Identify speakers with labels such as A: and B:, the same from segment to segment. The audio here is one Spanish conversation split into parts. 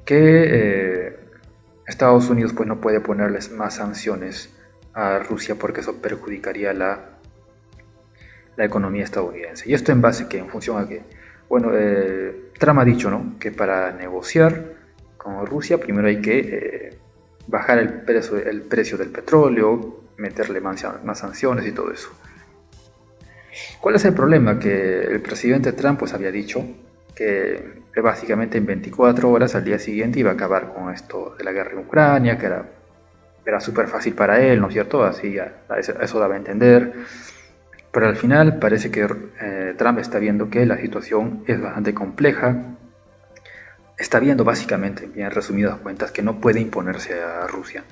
A: que Estados Unidos pues no puede ponerles más sanciones a Rusia porque eso perjudicaría la economía estadounidense. Y esto en base que en función a que, bueno, Trump ha dicho, ¿no?, que para negociar con Rusia primero hay que bajar el precio del petróleo, meterle más sanciones y todo eso. ¿Cuál es el problema? Que el presidente Trump pues había dicho que básicamente en 24 horas al día siguiente iba a acabar con esto de la guerra en Ucrania, que era súper fácil para él, ¿no es cierto? Así ya, eso daba a entender. Pero al final parece que Trump está viendo que la situación es bastante compleja. Está viendo básicamente, bien resumidas cuentas, que no puede imponerse a Rusia.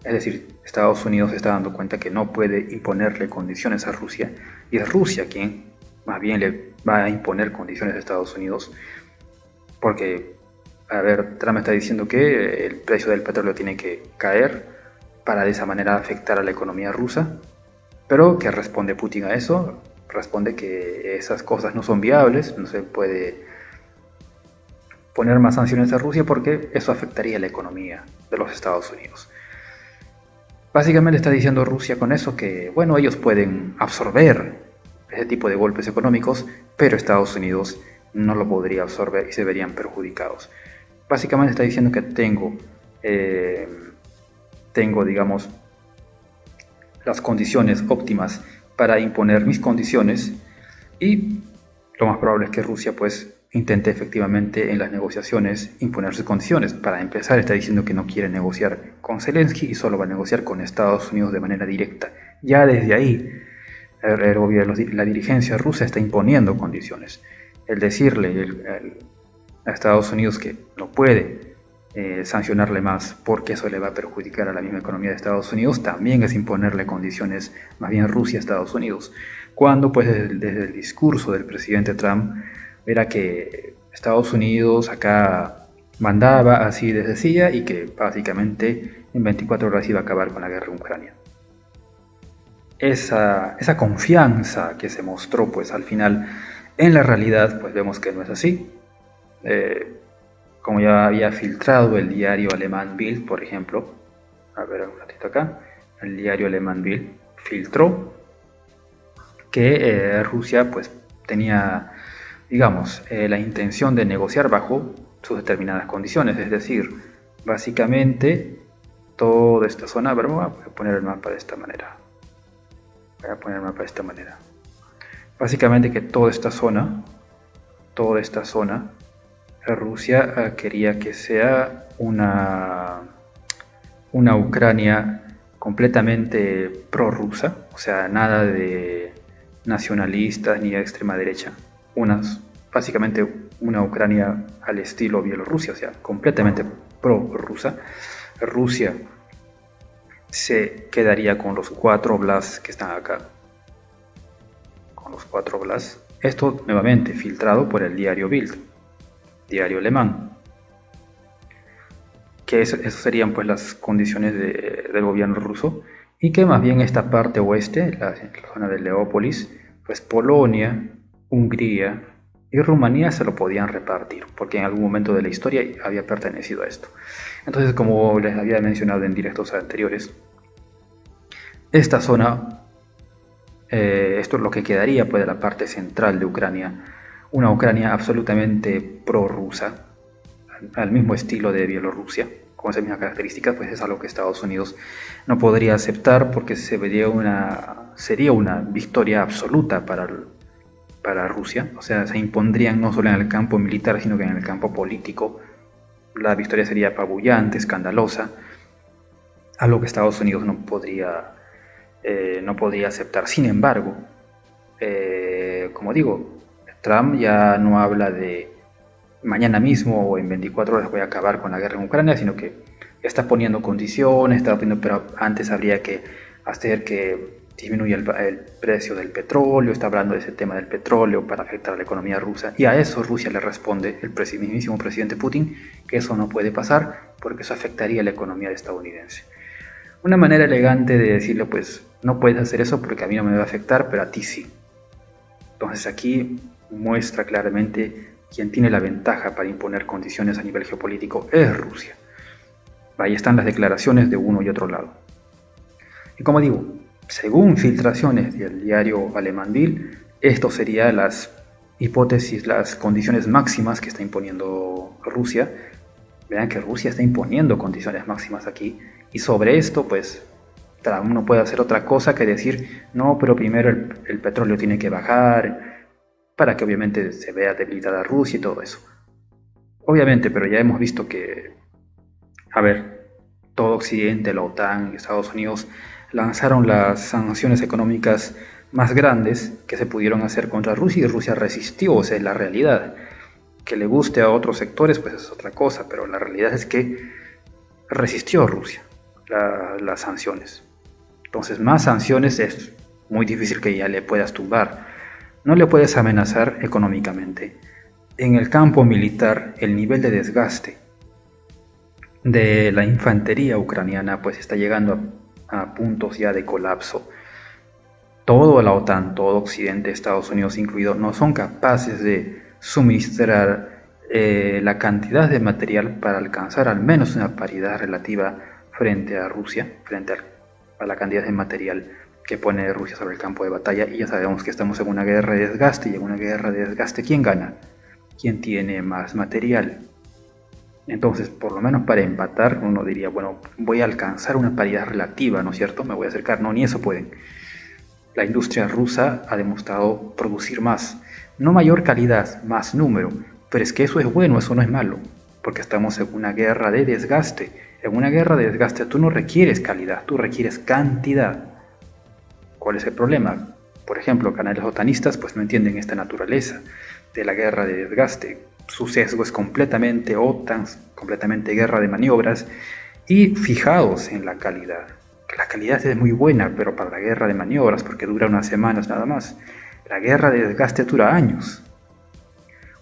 A: Es decir, Estados Unidos se está dando cuenta que no puede imponerle condiciones a Rusia, y es Rusia quien más bien le va a imponer condiciones a Estados Unidos, porque, a ver, Trump está diciendo que el precio del petróleo tiene que caer para de esa manera afectar a la economía rusa, pero ¿qué responde Putin a eso? Responde que esas cosas no son viables, no se puede poner más sanciones a Rusia porque eso afectaría la economía de los Estados Unidos. Básicamente está diciendo Rusia con eso que, bueno, ellos pueden absorber ese tipo de golpes económicos, pero Estados Unidos no lo podría absorber y se verían perjudicados. Básicamente está diciendo que tengo, digamos, las condiciones óptimas para imponer mis condiciones, y lo más probable es que Rusia pues intente efectivamente en las negociaciones imponer sus condiciones. Para empezar, está diciendo que no quiere negociar con Zelensky y solo va a negociar con Estados Unidos de manera directa. Ya desde ahí el gobierno, la dirigencia rusa está imponiendo condiciones. El decirle a Estados Unidos que no puede sancionarle más porque eso le va a perjudicar a la misma economía de Estados Unidos, también es imponerle condiciones más bien Rusia a Estados Unidos, cuando pues desde el discurso del presidente Trump era que Estados Unidos acá mandaba así desde decía y que básicamente en 24 horas iba a acabar con la guerra en Ucrania. Esa confianza que se mostró pues al final en la realidad pues vemos que no es así. Como ya había filtrado el diario alemán Bild, por ejemplo, a ver un ratito acá, el diario alemán Bild filtró que Rusia pues tenía, digamos, la intención de negociar bajo sus determinadas condiciones, es decir, básicamente toda esta zona, pero voy a poner el mapa de esta manera, básicamente que toda esta zona, Rusia quería que sea una Ucrania completamente prorrusa, o sea, nada de nacionalistas ni de extrema derecha, básicamente una Ucrania al estilo Bielorrusia, o sea, completamente prorrusa. Rusia se quedaría con los 4 oblasts que están acá, con los 4 oblasts. Esto nuevamente filtrado por el diario Bild, diario alemán, que esas serían pues las condiciones del gobierno ruso, y que más bien esta parte oeste, la zona de Leópolis, pues Polonia, Hungría y Rumanía se lo podían repartir, porque en algún momento de la historia había pertenecido a esto. Entonces, como les había mencionado en directos anteriores, esta zona, esto es lo que quedaría pues de la parte central de Ucrania, una Ucrania absolutamente prorrusa, al mismo estilo de Bielorrusia, con esas mismas características, pues es algo que Estados Unidos no podría aceptar porque sería una victoria absoluta para Rusia. O sea, se impondrían no solo en el campo militar, sino que en el campo político. La victoria sería apabullante, escandalosa, algo que Estados Unidos no podría aceptar. Sin embargo, como digo, Trump ya no habla de mañana mismo o en 24 horas voy a acabar con la guerra en Ucrania, sino que está poniendo condiciones, pero antes habría que hacer que disminuya el precio del petróleo, está hablando de ese tema del petróleo para afectar a la economía rusa, y a eso Rusia le responde el mismísimo presidente Putin que eso no puede pasar porque eso afectaría a la economía estadounidense. Una manera elegante de decirle, pues no puedes hacer eso porque a mí no me va a afectar, pero a ti sí. Entonces aquí muestra claramente quien tiene la ventaja para imponer condiciones a nivel geopolítico es Rusia. Ahí están las declaraciones de uno y otro lado. Y como digo, según filtraciones del diario alemán Bild, esto sería las hipótesis, las condiciones máximas que está imponiendo Rusia. Vean que Rusia está imponiendo condiciones máximas aquí, y sobre esto pues cada uno puede hacer otra cosa que decir, no, pero primero el petróleo tiene que bajar, para que obviamente se vea debilitada Rusia y todo eso. Obviamente, pero ya hemos visto que, a ver, todo Occidente, la OTAN y Estados Unidos lanzaron las sanciones económicas más grandes que se pudieron hacer contra Rusia, y Rusia resistió, o sea, es la realidad. Que le guste a otros sectores, pues es otra cosa, pero la realidad es que resistió Rusia las sanciones. Entonces, más sanciones es muy difícil que ya le puedas tumbar. No le puedes amenazar económicamente. En el campo militar, el nivel de desgaste de la infantería ucraniana pues está llegando a puntos ya de colapso. Toda la OTAN, todo Occidente, Estados Unidos incluido, no son capaces de suministrar la cantidad de material para alcanzar al menos una paridad relativa frente a Rusia, frente a la cantidad de material que pone Rusia sobre el campo de batalla. Y ya sabemos que estamos en una guerra de desgaste, y en una guerra de desgaste, ¿quién gana? ¿Quién tiene más material? Entonces, por lo menos para empatar, uno diría, bueno, voy a alcanzar una paridad relativa, ¿no es cierto? Me voy a acercar, no, ni eso pueden. La industria rusa ha demostrado producir más, no mayor calidad, más número, pero es que eso es bueno, eso no es malo, porque estamos en una guerra de desgaste. En una guerra de desgaste tú no requieres calidad, tú requieres cantidad. ¿Cuál es el problema? Por ejemplo, canales otanistas pues no entienden esta naturaleza de la guerra de desgaste. Su sesgo es completamente OTAN, completamente guerra de maniobras, y fijados en la calidad. La calidad es muy buena, pero para la guerra de maniobras, porque dura unas semanas nada más. La guerra de desgaste dura años.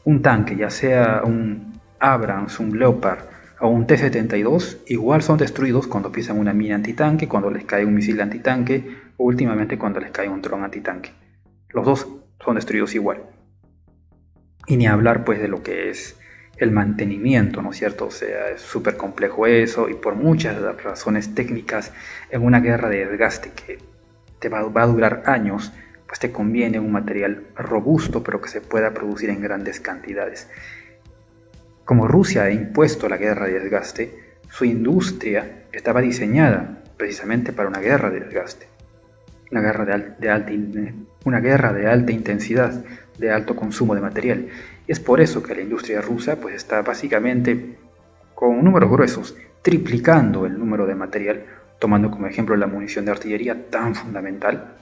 A: Un tanque, ya sea un Abrams, un Leopard o un T-72, igual son destruidos cuando pisan una mina antitanque, cuando les cae un misil antitanque, o últimamente cuando les cae un dron antitanque. Los dos son destruidos igual. Y ni hablar pues de lo que es el mantenimiento, ¿no es cierto? O sea, es súper complejo eso, y por muchas razones técnicas, en una guerra de desgaste que te va a durar años, pues te conviene un material robusto, pero que se pueda producir en grandes cantidades. Como Rusia ha impuesto la guerra de desgaste, su industria estaba diseñada precisamente para una guerra de desgaste. Una guerra una guerra de alta intensidad, de alto consumo de material. Y es por eso que la industria rusa pues está básicamente con números gruesos, triplicando el número de material, tomando como ejemplo la munición de artillería tan fundamental